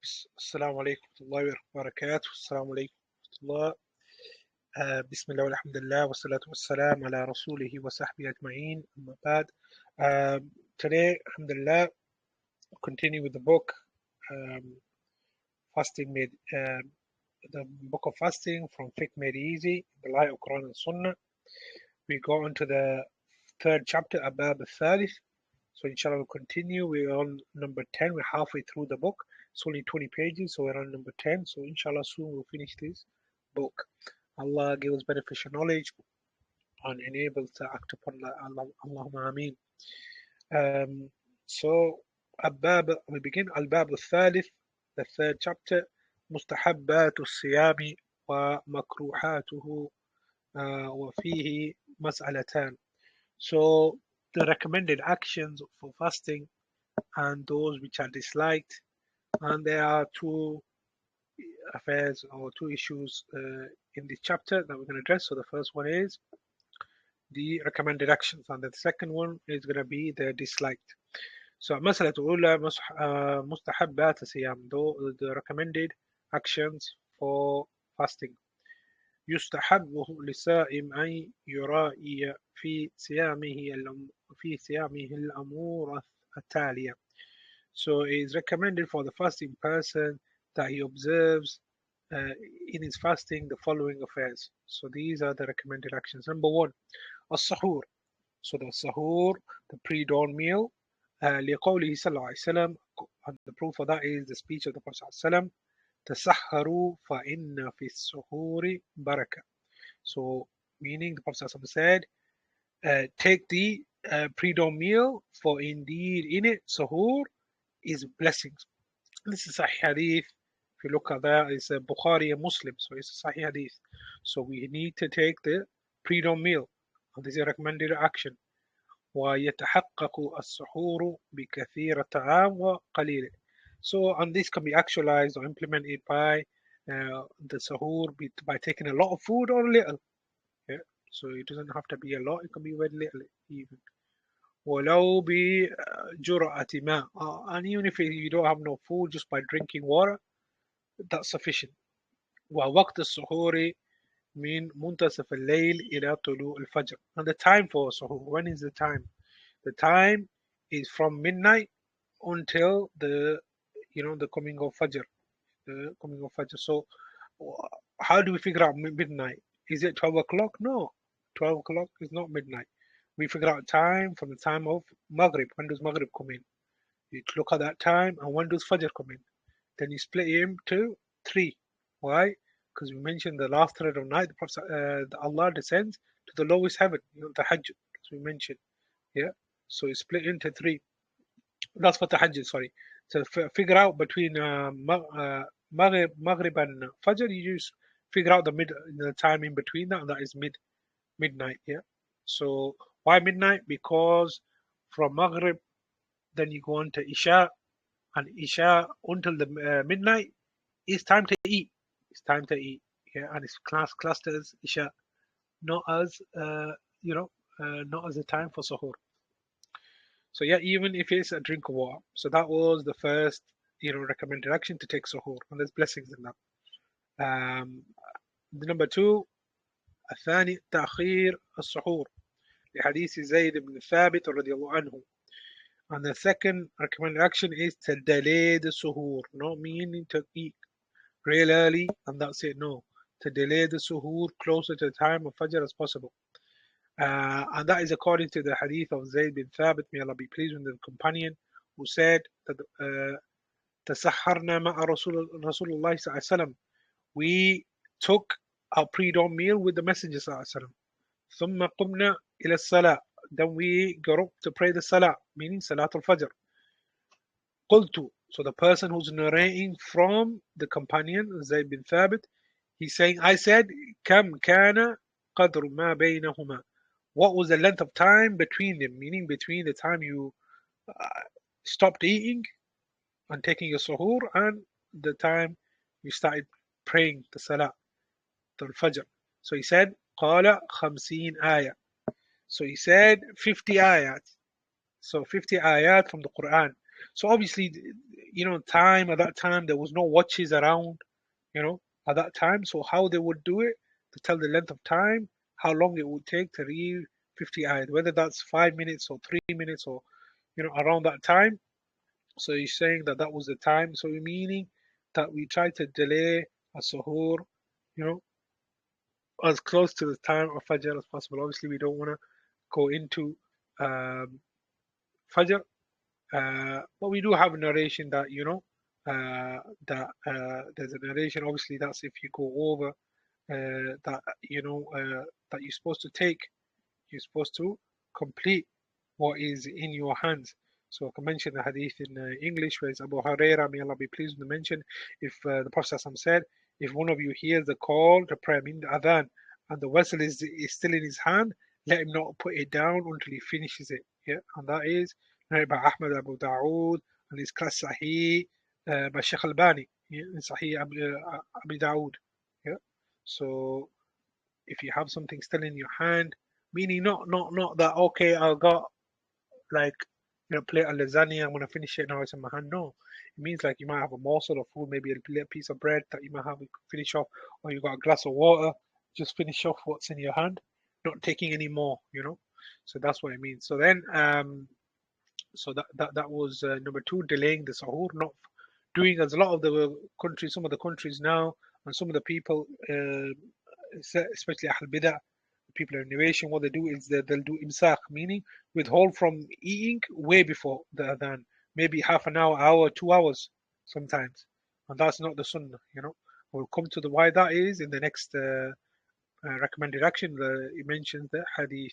السلام عليكم ورحمة الله وبركاته. السلام عليكم ورحمة الله. بسم الله والحمد لله والصلاة والسلام على رسوله وصحبه أجمعين. أما بعد, today, alhamdulillah, we'll continue with the book, Fasting Made, the book of fasting from Fiqh Made Easy, the light of Quran and Sunnah. We go on to the third chapter, Abab al-Thalith. So inshallah we'll continue. We're on number 10. We're halfway through the book. It's only 20 pages, so we're on number 10. So inshallah soon we'll finish this book. Allah give us beneficial knowledge and enable us to act upon that. Allahumma ameen. So we begin Al-Bab al-Thalith, the third chapter, Mustahabbat al-Siyami wa makruhatuhu wa fihi mas'alatan. So the recommended actions for fasting and those which are disliked, and there are two affairs or two issues in this chapter that we're going to address. So the first one is the recommended actions, and the second one is going to be the disliked. So مسألة الأولى مستحبات الصيام, the recommended actions for fasting. يستحب للصائم أن يراعي في صيامه الأمور التالية. So it is recommended for the fasting person that he observes in his fasting the following affairs. So these are the recommended actions. Number one, as-sahur. So the sahur, the pre-dawn meal. لقوله صلى الله عليه وسلم, and the proof of that is the speech of the Prophet صلى الله عليه وسلم, تسحروا فإن في السحور بركة. So meaning the Prophet صلى الله عليه وسلم said, take the pre-dawn meal, for indeed in it sahur is blessings. This is a hadith. If you look at that, it's a Bukhari and Muslim, so it's a Sahih hadith. So we need to take the pre-dawn meal, and this is a recommended action. ويتحقق السحور بكثير الطعام وقليل. So, and this can be actualized or implemented by the sahur by taking a lot of food or little. Yeah? So it doesn't have to be a lot; it can be very little even. ولو بجرعة ماء, and even if you don't have no food, just by drinking water, that's sufficient. ووقت السحور من منتصف الليل إلى طلوع الفجر. And the time for suhoor, when is the time? The time is from midnight until the coming of Fajr. The coming of Fajr. So how do we figure out midnight? Is it 12 o'clock? No. 12 o'clock is not midnight. We figure out time from the time of Maghrib. When does Maghrib come in? You look at that time, and when does Fajr come in? Then you split it into 3. Why? Because we mentioned the last third of night, the Prophet, Allah descends to the lowest heaven, the Hajj, as we mentioned. Yeah. So it's split into 3. That's for Tahajjud, sorry. So figure out between Maghrib and Fajr, you just figure out the time in between that, and that is midnight. Yeah. So why midnight? Because from Maghrib, then you go on to Isha, and Isha until the midnight is time to eat. It's time to eat. Yeah, and it's classed as Isha, not as not as a time for suhoor. So yeah, even if it's a drink of water. So that was the first, recommended action, to take suhoor, and there's blessings in that. Number 2, الثاني تأخير السحور لحديث زيد بن ثابت رضي الله عنه. And the second recommended action is to delay the suhoor, not meaning to eat real early and that's it. No, to delay the suhoor closer to the time of Fajr as possible. And that is according to the hadith of Zayd bin Thabit, may Allah be pleased with the companion, who said that تسحرنا مع رسول الله صلى الله عليه وسلم, we took our pre-dawn meal with the Messenger صلى الله عليه وسلم. ثم قمنا إلى الصلاة, then we got up to pray the salah, meaning Salat al-Fajr. قلت, so the person who's narrating from the companion Zayd bin Thabit, he's saying, I said, كم كان قدر ما بينهما, what was the length of time between them, meaning between the time you stopped eating and taking your suhoor and the time you started praying the salah, the Fajr. So he said, قال 50 آية. So he said 50 ayat. So 50 ayat from the Quran. So obviously, time at that time there was no watches around, you know, at that time. So how they would do it to tell the length of time, how long it would take to read 50 ayat, whether that's 5 minutes or 3 minutes or around that time. So he's saying that that was the time. So meaning that we try to delay a suhoor, you know, as close to the time of Fajr as possible. Obviously, we don't want to go into um, Fajr, but we do have a narration that that there's a narration. Obviously, that's if you go over that that you're supposed to take. You're supposed to complete what is in your hands. So I can mention the hadith in English where it's Abu Huraira, may Allah be pleased with the mention. If the Prophet said, if one of you hears the call to prayer, meaning the adhan, and the vessel is still in his hand, let him not put it down until he finishes it. Yeah, and that is narrated by Ahmad Abu Dawood, and it's class Sahih by Sheikh Albani, yeah, in Sahih Abu Dawood. Yeah, so if you have something still in your hand, meaning not that okay, I got like plate of lasagna, I'm gonna finish it now, it's in my hand. No, it means like you might have a morsel of food, maybe a little piece of bread that you might have to finish off, or you got a glass of water, just finish off what's in your hand, not taking any more, So that's what it means. So then so that was number two, delaying the sahur, not doing as a lot of the countries, some of the countries now, and some of the people, especially Ahl Bidah, people of innovation, what they do is they'll do imsak, meaning withhold from eating way before the adhan, maybe half an hour, 2 hours sometimes, and that's not the sunnah. We'll come to the why that is in the next recommended action. It mentions the hadith.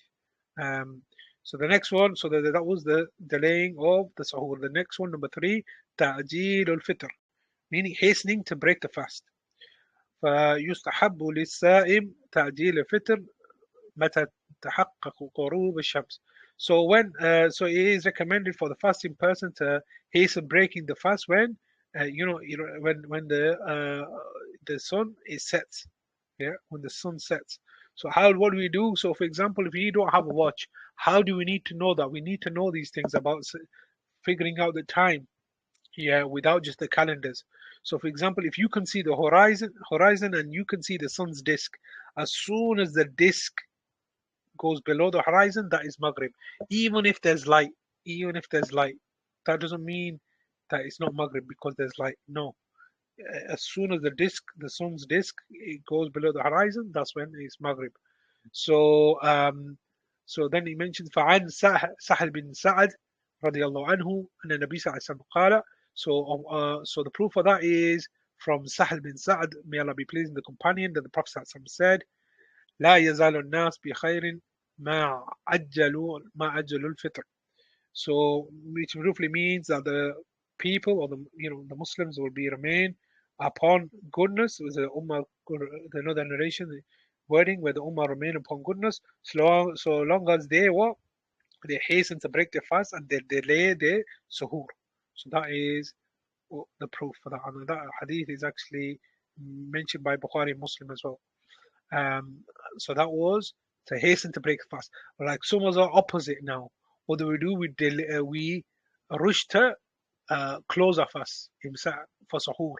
Um, so the next one, so that was the delaying of the sahur. The next one, number three, ta'jeel al-fitr, meaning hastening to break the fast. فيستحب للصائم تعجيل الفطر متى تحقق غروب الشمس. So so it is recommended for the fasting person to hasten breaking the fast when when the sun is sets. Yeah, when the sun sets. So what do we do? So for example, if we don't have a watch, how do we need to know that? We need to know these things about figuring out the time, yeah, without just the calendars. So for example, if you can see the horizon and you can see the sun's disk, as soon as the disk goes below the horizon, that is Maghrib. Even if there's light, even if there's light, that doesn't mean that it's not Maghrib because there's light. No, as soon as the sun's disk, it goes below the horizon, that's when it's Maghrib. So so then he mentions فعن سهل بن سعد رضي الله عنه أن النبي صلى الله عليه وسلم قال. So the proof of that is from Sahal bin Sa'ad, may Allah be pleased with the companion, that the Prophet said, لا يزال الناس بخير ما عجلوا الفطر. So which roughly means that the people or the Muslims will be remain upon goodness. With the Ummah, another narration, the wording where the Ummah remain upon goodness so long as they hasten to break their fast and they delay their suhoor. So that is the proof for that. And that hadith is actually mentioned by Bukhari and Muslim as well. Um, so that was to hasten to break fast. Like some of us are opposite now. What do? We rush to close our fast for sahur.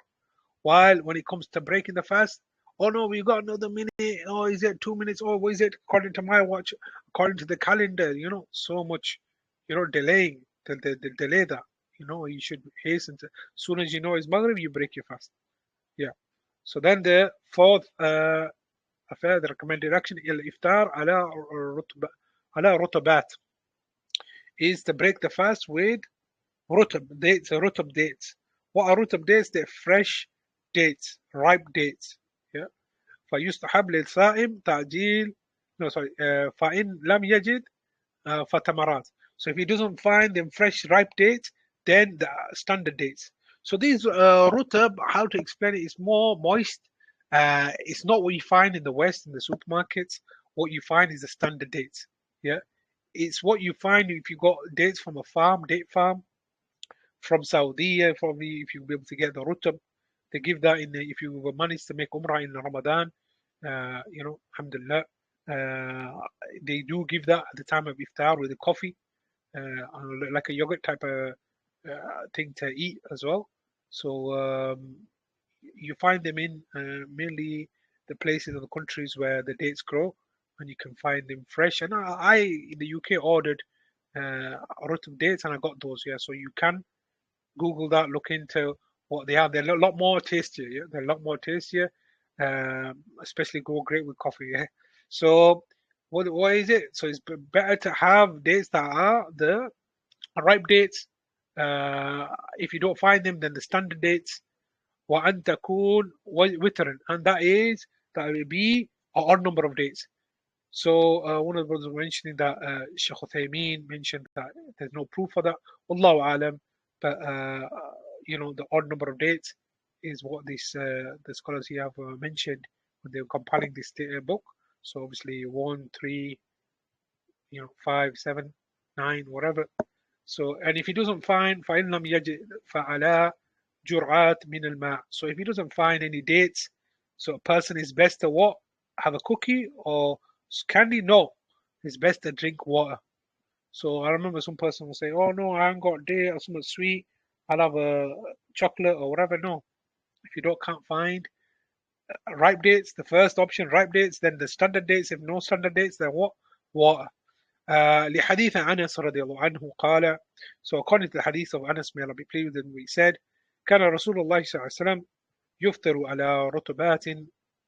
While when it comes to breaking the fast, oh no, we got another minute. Oh, is it 2 minutes? Oh, what is it? According to my watch, according to the calendar, so much, delaying. The delay that, you should hasten to. As soon as you know it's Maghrib, you break your fast. Yeah. So then the fourth affair, the recommended action, الإفطار على رطبات, is to break the fast with رطب dates. What are رطب dates? They're fresh dates, ripe dates. Yeah. فيستحب للصائم تعجيل no sorry فإن لم يجد فتمرات. So if he doesn't find them fresh ripe dates, then the standard dates. So these rutab, how to explain it, is more moist. It's not what you find in the West in the supermarkets. What you find is the standard dates. Yeah, it's what you find if you got dates from a date farm from Saudi. Probably if you'll be able to get the rutab, they give that if you manage to make umrah in Ramadan. Alhamdulillah, they do give that at the time of iftar with the coffee, like a yogurt type of thing to eat as well. So you find them in mainly the places of the countries where the dates grow, and you can find them fresh. And I in the UK ordered autumn dates, and I got those. Yeah, so you can Google that, look into what they have. They're a lot more tastier. Yeah, they're a lot more tastier. Especially go great with coffee. Yeah. So what is it? So it's better to have dates that are the ripe dates. Uh, if you don't find them, then the standard dates. وأن تكون وترا, and that will be an odd number of dates. So one of the brothers was mentioning that Sheikh Uthaymeen mentioned that there's no proof for that. Wallahu alam, but the odd number of dates is what the scholars here have mentioned when they were compiling this book. So obviously 1, 3, 5, 7, 9, whatever. So, and if he doesn't find فإن لم يجد فعلى جرعات من الماء. So if he doesn't find any dates, so a person is best to what? Have a cookie or candy? No, it's best to drink water. So I remember some person will say, "Oh no, I haven't got date or something sweet. I'll have a chocolate or whatever." No, if you can't find ripe dates, the first option ripe dates, then the standard dates. If no standard dates, then what? Water. لحديث أنس رضي الله عنه قال, so according to the hadith of Anas, may Allah be pleased with him, we said كان رسول الله صلى الله عليه وسلم يفطر على رطبات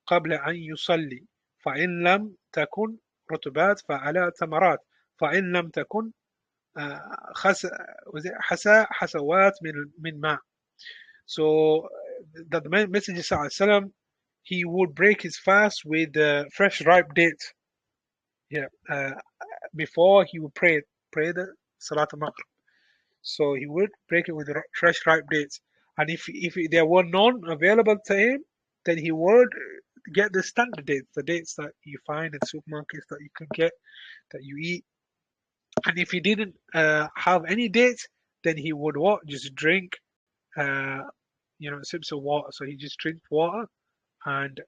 قبل أن يصلي فإن لم تكن رطبات فعلى تمرات فإن لم تكن حسوات من ماء. So that the Messenger صلى الله عليه وسلم, he would break his fast with fresh ripe dates. Yeah, before he would pray the Salat al-Maghrib. So he would break it with fresh ripe dates. And if there were none available to him, then he would get the standard dates, the dates that you find in supermarkets that you can get, that you eat. And if he didn't have any dates, then he would what? Just drink, uh, sips of water. So he just drink water and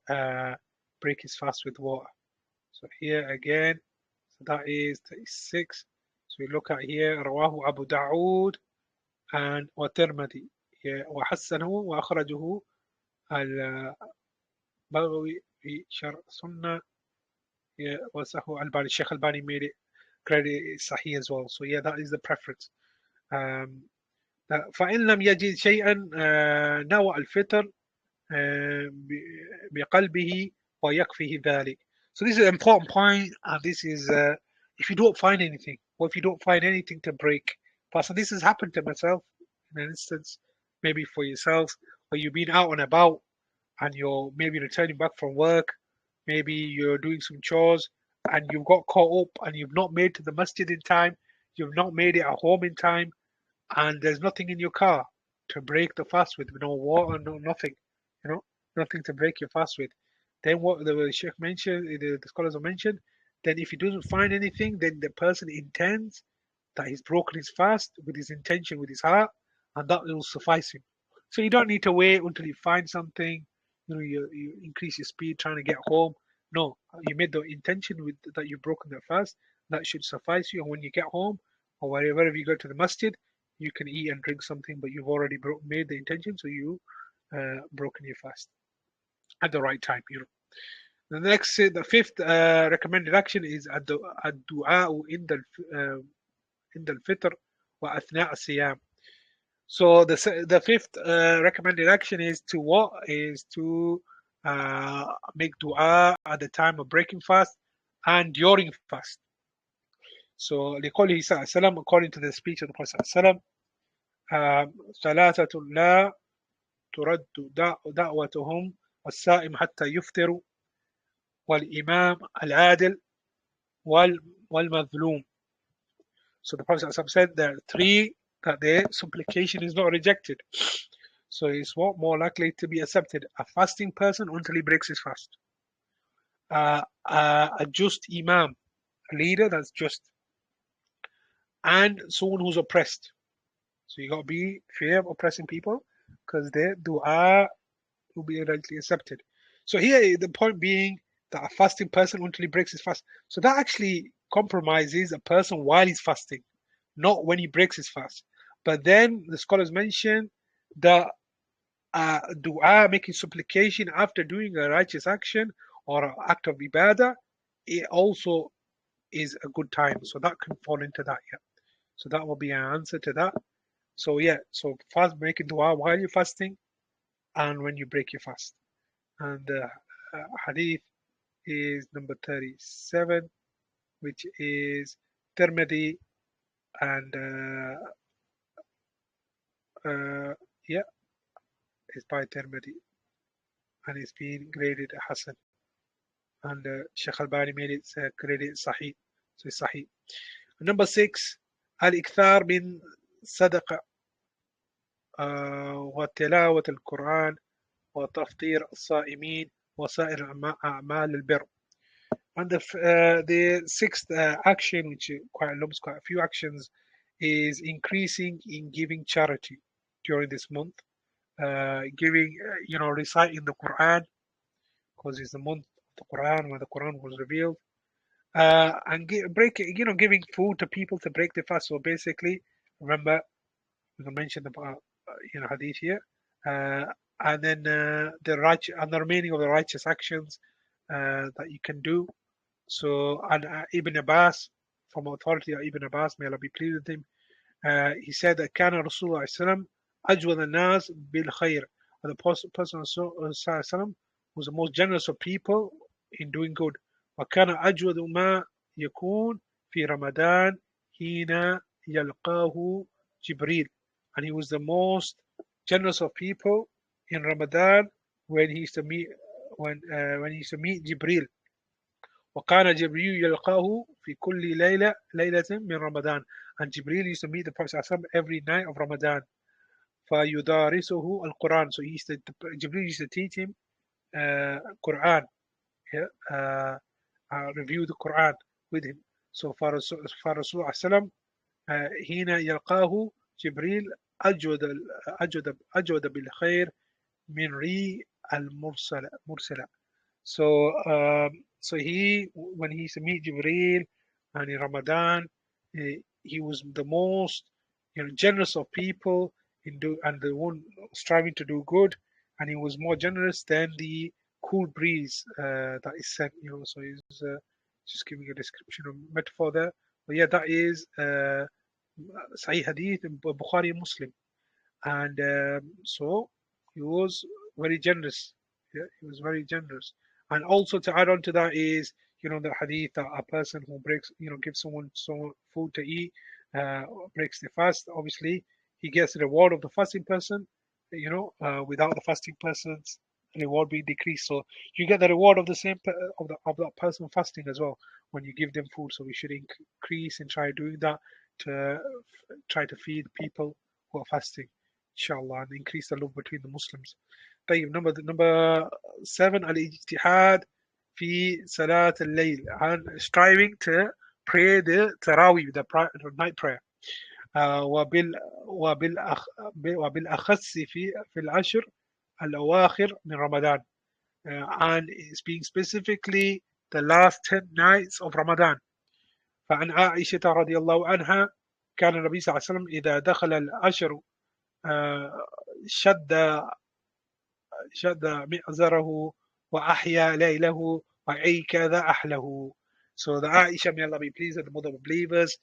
break his fast with water. So here again, so that is 36. So we look at here, رواه أبو داود and والترمذي وحسنه وأخرجه البغوي في شرح سنة وصحه الباني. الشيخ الباني made it credit صحيح as well. So yeah, that is the preference. فإن لم يجد شيئا نوى الفطر بقلبه ويكفيه ذلك. So this is an important point, and this is if you don't find anything, or if you don't find anything to break fast. And this has happened to myself in an instance, maybe for yourselves, where you've been out and about and you're maybe returning back from work, maybe you're doing some chores and you've got caught up and you've not made to the masjid in time, you've not made it at home in time, and there's nothing in your car to break the fast with, no water, no nothing, you know, nothing to break your fast with. Then what the Sheikh mentioned, the scholars have mentioned, then if he doesn't find anything, then the person intends that he's broken his fast with his intention, with his heart, and that will suffice him. So you don't need to wait until you find something, you increase your speed trying to get home. No, you made the intention with that you've broken the fast, that should suffice you. And when you get home, or wherever you go to the masjid, you can eat and drink something, but you've already made the intention, so you broken your fast at the right time. The fifth recommended action is الدعاء عند الفطر وأثناء الصيام. So the fifth recommended action is to what? Is to make dua at the time of breaking fast and during fast. So لقوله صلى الله عليه وسلم, according to the speech of the Prophet صلى الله عليه وسلم, ثلاثة لا ترد دعوتهم والسائم حتى يفطر والإمام العادل والمظلوم. So the Prophet ﷺ said there are three that their supplication is not rejected. So it's what more likely to be accepted: a fasting person until he breaks his fast, a just imam, a leader that's just, and someone who's oppressed. So you got to be fair of oppressing people, because their dua will be eventually accepted. So here the point being that a fasting person until he breaks his fast. So that actually compromises a person while he's fasting, not when he breaks his fast. But then the scholars mention that dua, making supplication after doing a righteous action or an act of ibadah, it also is a good time. So that can fall into that, yeah. So that will be an answer to that. So yeah, so fast, making dua while you're fasting and when you break your fast. And the hadith is number 37, which is Tirmidhi, and yeah, it's by Tirmidhi, and it's been graded Hassan. And Sheikh Albani made it graded Sahih. So it's Sahih. Number 6, Al-Ikthar min Sadaqa وتلاوة القرآن وتفطير الصائمين وسائر أعمال البر. And the sixth action, which quite lumps quite a few actions, is increasing in giving charity during this month. Giving, reciting the Quran, because it's the month of the Quran when the Quran was revealed. And giving food to people to break the fast. So basically, remember, we mentioned about hadith here, uh, and then the remaining of the righteous actions that you can do. So, and Ibn Abbas, from authority of Ibn Abbas, may Allah be pleased with him, he said that كان رسول الله صلى الله عليه وسلم أجود الناس بالخير. The person of Sallallahu was the most generous of people in doing good. وكان أجود ما يكون في رمضان حين يلقاه جبريل. And he was the most generous of people in Ramadan when he used to meet when he used to meet Jibril. وكان جبريل يلقاه في كل ليلة من رمضان. And Jibril used to meet the Prophet ﷺ every night of Ramadan. فيدارسه القرآن. So Jibril used to teach him Quran. Yeah? Review the Quran with him. So فالرسول ﷺ حين يلقاه جبريل أجود بالخير من ري المرسلة. So when he used to meet Jibreel and in Ramadan, he was the most generous of people and the one striving to do good, and he was more generous than the cool breeze that is sent. So he's just giving a description of metaphor there. But yeah, that is Sahih Hadith in Bukhari and Muslim, and so he was very generous. Yeah, he was very generous. And also to add on to that is, the hadith that a person who breaks, gives someone some food to eat, breaks the fast. Obviously, he gets the reward of the fasting person. Without the fasting person's reward being decreased, so you get the reward of the same of that person fasting as well when you give them food. So we should increase and try doing that to try to feed people who are fasting, inshallah, and increase the love between the Muslims. طيب, number 7, الاجتهاد في صلاة الليل, and striving to pray the Taraweeh, the night prayer. وبالأخص في العشر الأواخر من رمضان, and being specifically the last 10 nights of Ramadan. فعن عائشة رضي الله عنها كان النبي صلى الله عليه وسلم إذا دخل العشر شد مئزره وأحيا ليله وأيكذ أحله. So the Aisha, may Allah be pleased with the mother of believers,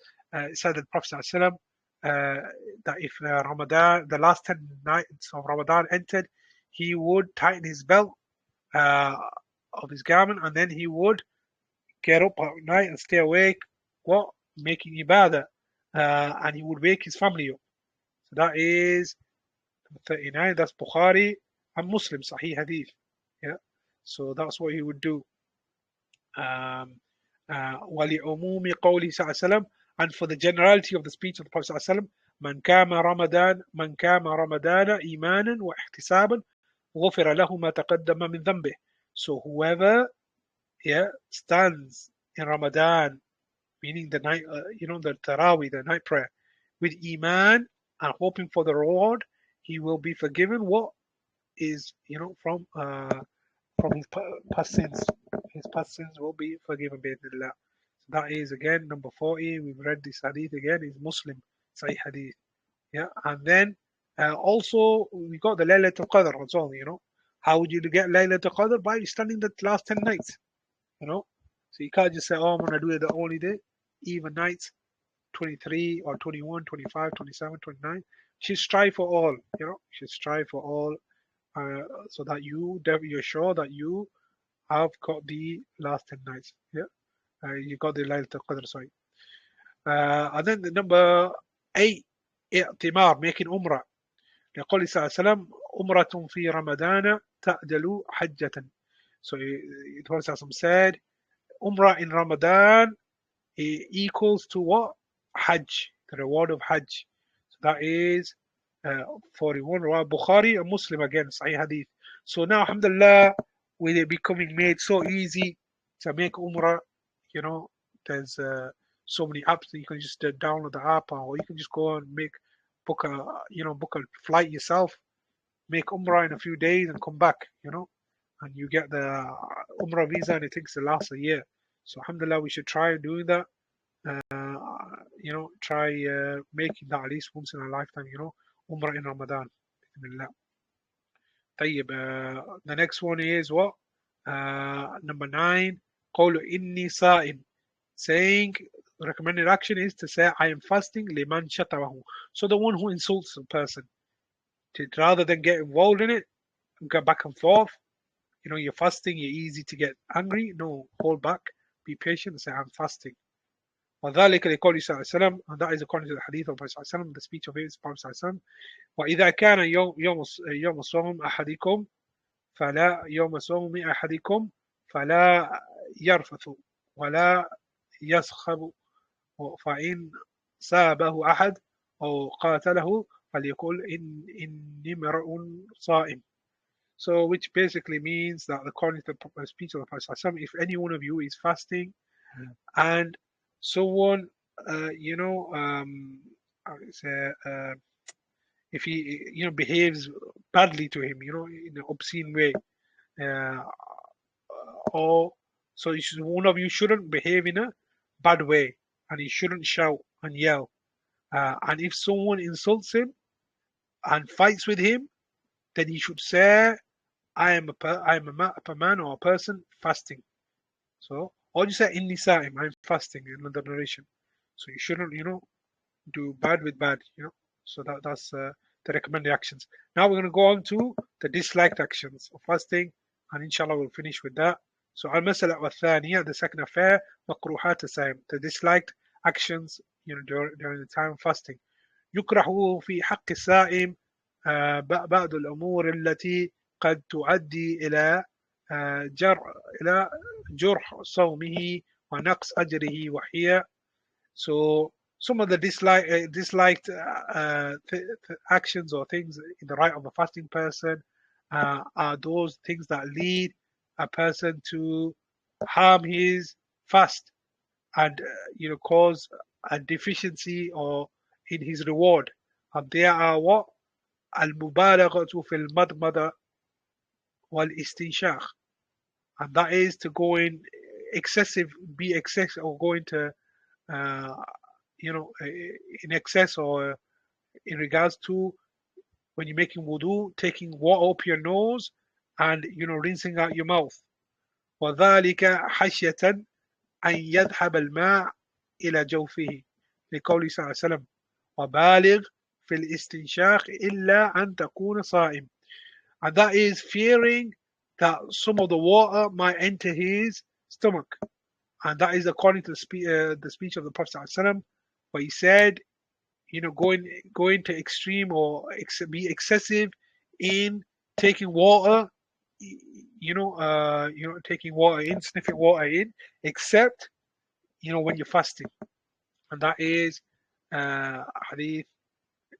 said that the Prophet ﷺ, that if Ramadan, the last 10 nights of Ramadan entered, he would tighten his belt of his garment, and then he would get up at night and stay awake, making ibadah, and he would wake his family up. So that is 39. That's Bukhari and Muslim, Sahih Hadith. Yeah. So that's what he would do. وَلِعُمُومِ قَوْلِهِ صلى الله عليه وسلم, and for the generality of the speech of the Prophet صلى الله عليه وسلم, من كام رمضان إيمانا واحتسابا غفر له ما تقدم من ذنبه. So whoever stands in Ramadan, meaning the night, the Taraweeh, the night prayer, with Iman and hoping for the reward, he will be forgiven what is, from his past sins. His past sins will be forgiven, bi'idhnillah. So that is again number 40. We've read this hadith again. Is Muslim Sahih Hadith. Yeah, and then also we got the Laylatul Qadr as well. How would you get Laylatul Qadr? By studying the last 10 nights. You know, so you can't just say, "Oh, I'm gonna do it the only day, even nights, 23 or 21, 25, 27, 29." You should strive for all. You should strive for all, so that you're sure that you have got the last 10 nights. Yeah, you got the Laylatul Qadr. Sorry. And then the number 8, i'timar, making umrah. لقول صلى الله عليه وسلم أمرة في رمضان تعدل حجة. So the Prophet said, Umrah in Ramadan equals to what? Hajj, the reward of Hajj. So that is 41. Bukhari and Muslim again, Sahih Hadith. So now, Alhamdulillah, with it becoming made so easy to make Umrah, you know, there's so many apps that you can just download the app, or you can just go and book a flight yourself, make Umrah in a few days and come back, and you get the Umrah visa and it takes last a year. So Alhamdulillah, we should try doing that. Try making that at least once in a lifetime, Umrah in Ramadan. Bismillah. طيب, the next one is what? Number 9, قول إني صائم. Saying, recommended action is to say, I am fasting liman shatawahu. So the one who insults a person, rather than get involved in it, go back and forth, you're fasting, you're easy to get angry. No, hold back, be patient, and say, I'm fasting. وذلك لقوله صلى الله عليه وسلم, and that is according to the hadith of Prophet صلى الله عليه وسلم, the speech of his Prophet صلى الله عليه وسلم. وإذا كان يوم صوم أحدكم فلا يرفث ولا يسخب، فإن سابه أحد أو قاتله فليقل إني امرؤ صائم. So, which basically means that according to the speech of the Prophet, if any one of you is fasting and someone, I would say, if he, behaves badly to him, in an obscene way, uh, or so one of you shouldn't behave in a bad way, and he shouldn't shout and yell. And if someone insults him and fights with him, then he should say, I am a man or a person fasting. So, or you say inni sa'im, I'm fasting in another narration. So you shouldn't, do bad with bad, So that's the recommended actions. Now we're going to go on to the disliked actions of fasting, and inshallah we'll finish with that. So al-masala wa-thaniya, the second affair, makruhat as-saim, the disliked actions, during the time of fasting. يكره في حق الصائم بعض الأمور التي قد تؤدي إلى جرح صومه ونقص أجره، وهي so some of the disliked actions or things in the right of a fasting person are those things that lead a person to harm his fast and cause a deficiency or in his reward. And there are what? Al-mubalaghatu fil madmada wal istinshaq. And that is to go in excessive, be excessive, or go into uh, in excess, or in regards to when you're making wudu, taking water up your nose and rinsing out your mouth. وذلك حشية أن يذهب الماء إلى جوفه لقوله صلى الله عليه وسلم وبالغ في الاستنشاق إلا أن تكون صائم. And that is fearing that some of the water might enter his stomach. And that is according to the speech of the Prophet ﷺ, where he said, going to extreme or be excessive in taking water, taking water in, sniffing water in, except when you're fasting. And that is hadith.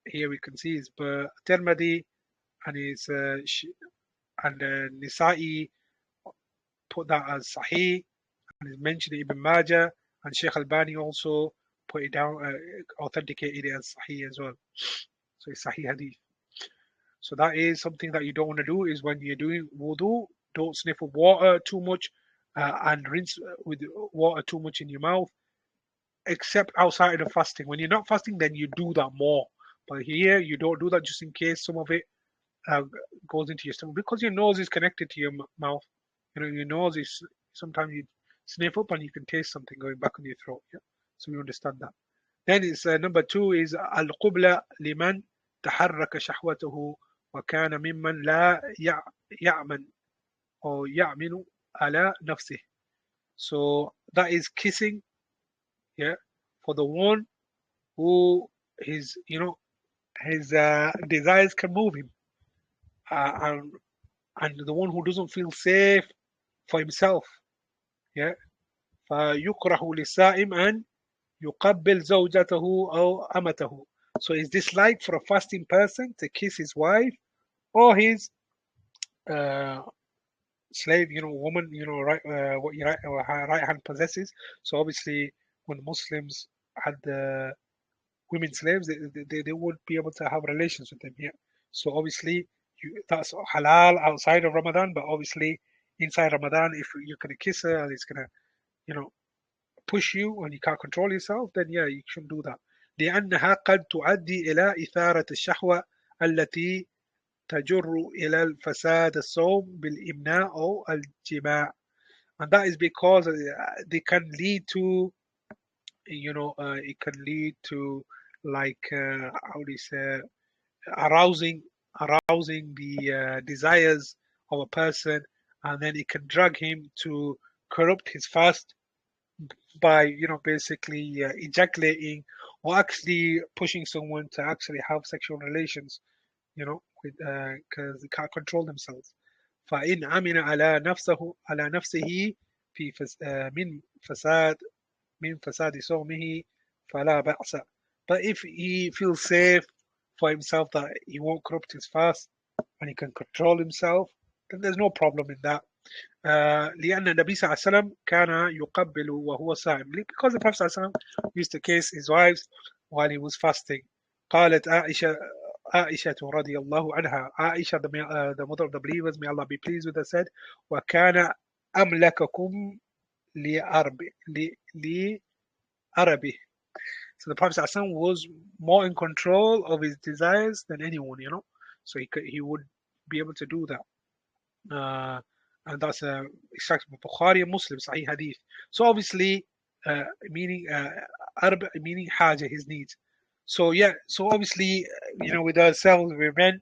Here we can see is Tirmidhi, and is and Nisa'i put that as Sahih, and is mentioned Ibn Majah, and Sheikh Albani also put it down, authenticated it as Sahih as well. So it's Sahih Hadith. So that is something that you don't want to do, is when you're doing wudu, don't sniff up water too much and rinse with water too much in your mouth, except outside of fasting. When you're not fasting, then you do that more. But here you don't do that just in case some of it uh, goes into your stomach because your nose is connected to your mouth. You know, your nose is sometimes you sniff up and you can taste something going back in your throat. Yeah, so you understand that. Then it's number two is al-qubla liman تحرك شهوته وكان ممن لا يعمن or يعمل على نفسه. So that is kissing, yeah, for the one who his his desires can move him, and the one who doesn't feel safe for himself, yeah. فيكره للسائم أن يقبل زوجته أو أمته. So is this like for a fasting person to kiss his wife or his uh, slave, woman, right, what your right hand possesses. So obviously, when Muslims had the women slaves, they would be able to have relations with them. Yeah. So obviously, that's halal outside of Ramadan, but obviously inside Ramadan, if you're gonna kiss her and it's gonna, you know, push you and you can't control yourself, then yeah, you shouldn't do that. لأنها قد تؤدي إلى إثارة الشهوة التي تجر إلى الفساد الصوم بالإمناء أو الجماع. And that is because they can lead to, it can lead to like, how do you say, arousing, arousing the desires of a person, and then it can drag him to corrupt his fast by, basically ejaculating or actually pushing someone to actually have sexual relations, with because they can't control themselves. فإن أمن على نفسه في من فساد صومه فلا بأس. But if he feels safe for himself that he won't corrupt his fast and he can control himself, then there's no problem in that. لأن النبي صلى الله عليه وسلم كان يقبل وهو صائم, because the Prophet صلى الله عليه وسلم used to kiss his wives while he was fasting. قالت عائشة رضي الله عنها, Aisha, the mother of the believers, may Allah be pleased with her, said, وكان أملككم لأربه. So the Prophet ﷺ was more in control of his desires than anyone, so he would be able to do that. And that's extracted from Bukhari and Muslim, Sahih Hadith. So obviously, meaning meaning haja, his needs. So yeah, so obviously, with ourselves, we're men,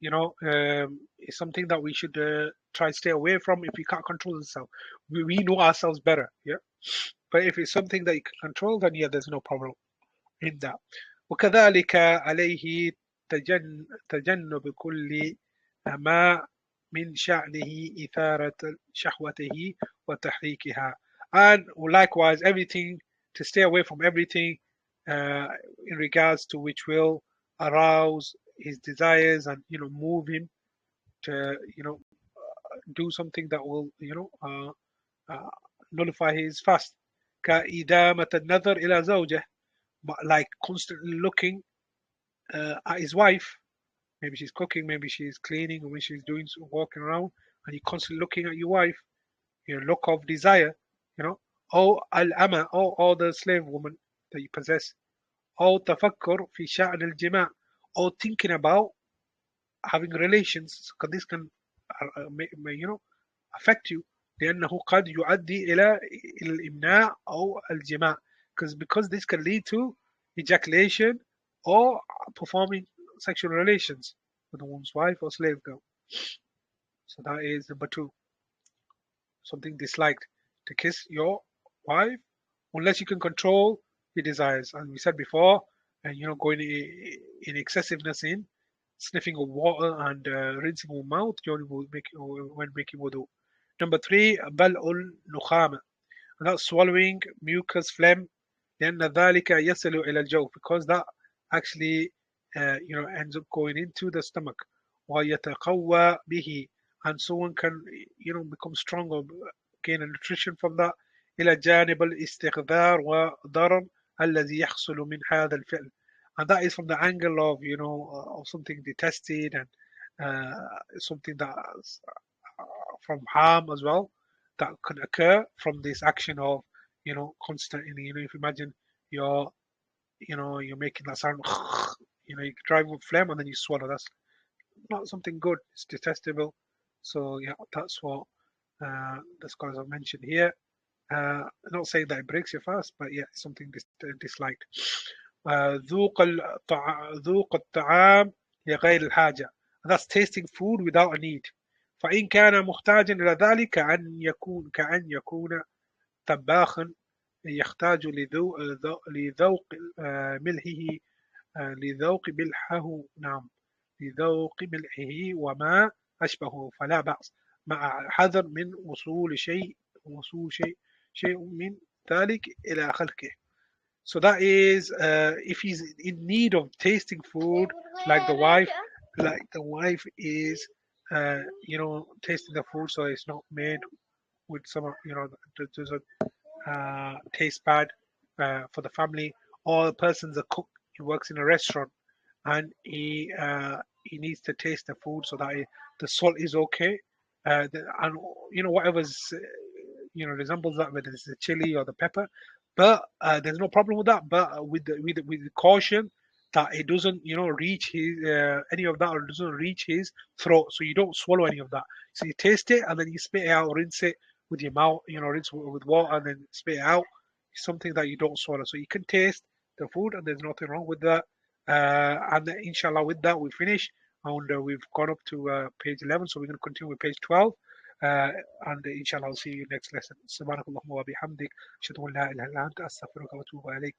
it's something that we should try to stay away from if we can't control ourselves. We know ourselves better, yeah. But if it's something that you can control, then yeah, there's no problem in that. وكذلك عليه تجنب كل ما من شأنه إثارة شهوته وتحريكها. And likewise, everything, to stay away from everything in regards to which will arouse his desires and move him to do something that will uh, nullify his fast. كإدامة النظر إلى زوجه, like constantly looking at his wife. Maybe she's cooking, maybe she's cleaning, or maybe she's doing walking around, and you're constantly looking at your wife. Your look of desire, or al-ama, or the slave woman that you possess, or tafakkur fi sha'n al-jima', or thinking about having relations, because this can affect you. لأنه قد يؤدي إلى الإمناع أو الجماع, because this can lead to ejaculation or performing sexual relations with one's wife or slave girl. So that is number two, something disliked, to kiss your wife unless you can control your desires. And we said before, and going in excessiveness in sniffing of water and rinsing of mouth during when making wudu. Number three, bal'ul nukhama, and that's swallowing mucus phlegm. لأن ذلك يصل إلى الجوف, because that actually ends up going into the stomach. ويتقوى به, and someone can become stronger, gain a nutrition from that. إلى جانب الاستغذار وضرر الذي يحصل من هذا الفعل, and that is from the angle of of something detested and something that's from harm as well that can occur from this action of constantly, if you imagine you're you're making that sound you drive with phlegm and then you swallow. That's not something good. It's detestable. So yeah, that's what the scholars have mentioned here. Not saying that it breaks your fast, but yeah, it's something disliked. ذوق الطعام لغير الحاجة. That's tasting food without a need. فإن كان محتاجا إلى ذلك كأن يكون طباخا يحتاج لذوق ملحه لذوق ملحه نعم لذوق ملحه وما أشبهه فلا بأس مع حذر من وصول شيء من ذلك إلى خلقه. So that is if he's in need of tasting food, like the wife is, tasting the food, so it's not made with some, doesn't taste bad for the family, or the person's a cook, he works in a restaurant, and he needs to taste the food so that the salt is okay, and whatever's resembles that, whether it's the chili or the pepper. But there's no problem with that. But with the caution that it doesn't reach his any of that, or doesn't reach his throat. So you don't swallow any of that. So you taste it and then you spit it out, rinse it with your mouth. Rinse with water and then spit it out. It's something that you don't swallow. So you can taste the food, and there's nothing wrong with that. And inshallah, with that we finish, and we've gone up to page 11. So we're going to continue with page 12. Uh, and inshallah I'll see you next lesson. Subhanakallahumma wa bihamdik. Ashhadu an la ilaha illa anta astaghfiruka wa atubu ilayk.